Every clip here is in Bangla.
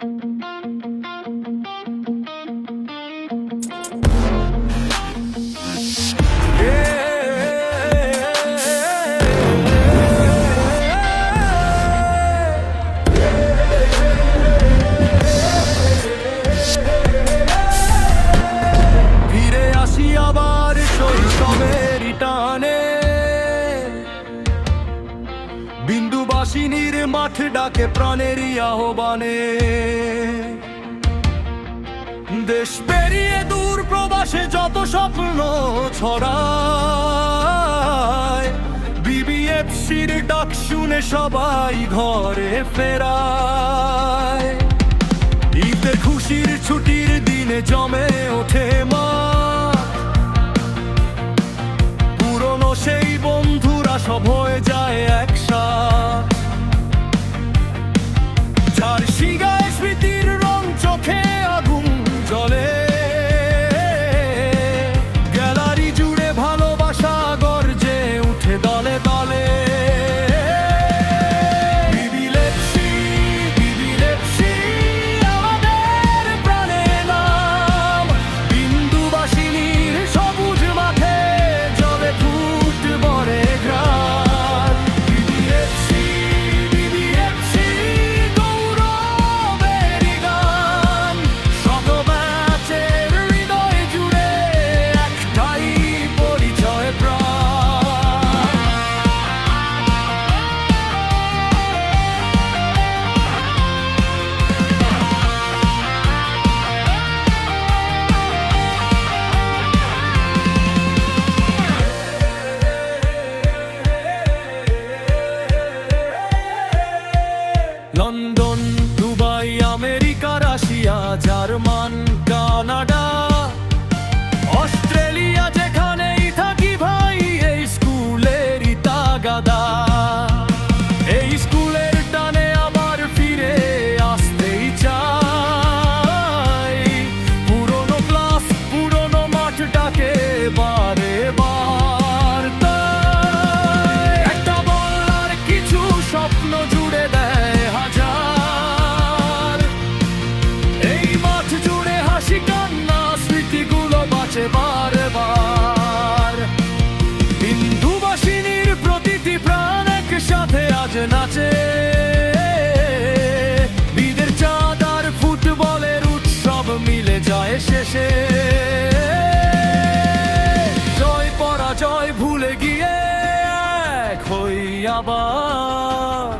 ফিরে আসি আবার শৈশবের টানে, বিন্দুবাসিনীর মাঠ ডাকে প্রাণেরই আহ্বানে। দেশ পেরিয়ে দূর প্রবাসে যত স্বপ্ন ছড়ায়, বিবিএফসির ডাক শুনে সবাই ঘরে ফেরায়। ঈদের খুশির ছুটির দিনে জমে ওঠে মাঠ, পুরনো সেই বন্ধুরা সব হয়ে যায় একসাথ। যার শিগায় স্মৃতির রং, চোখে আগুন জ্বলে, গ্যালারি জুড়ে ভালোবাসা গর্জে উঠে দলে দলে। বিবিএফসি, বিবিএফসি আমাদের প্রাণের নাম, বিন্দুবাসিনীর সবুজ মাঠে জ্বলে ফুটবলে ঘ্রাণ। বিবিএফসি, বিবিএফসি গৌরবেরই গান, শত ম্যাচের হৃদয় জুড়ে একটাই পরিচয় প্রাণ। London, Dubai, America, Russia, German, Canada, Australia, যেখানেই থাকি ভাই এই স্কুলেরই তাগাদা। এই স্কুলের টানে আবার ফিরে আসতেই চাই, পুরনো ক্লাস, পুরনো মাঠ ডাকে বারে বার। তাই একটা বল আর কিছু স্বপ্ন জুড়ে দেয় হাজার। এই মাঠ জুড়ে হাসি কান্না, স্মৃতিগুলো বাঁচে বারবার। বিন্দুবাসিনীর প্রতিটি প্রাণ একসাথে আজ নাচে, ঈদের চাঁদ আর ফুটবলের উৎসব মিলে যায় শেষে। জয় পরাজয় ভুলে গিয়ে এক হই আবার,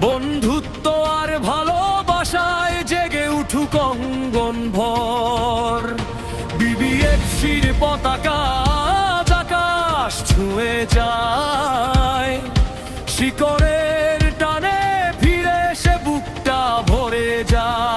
বন্ধুত্ব আর ভালোবাসায় জেগে উঠুক অঙ্গন ভর। বিবিএফসির পতাকা আজ আকাশ ছুঁয়ে যায়, শিকড়ের টানে ফিরে সে বুকটা ভরে যায়।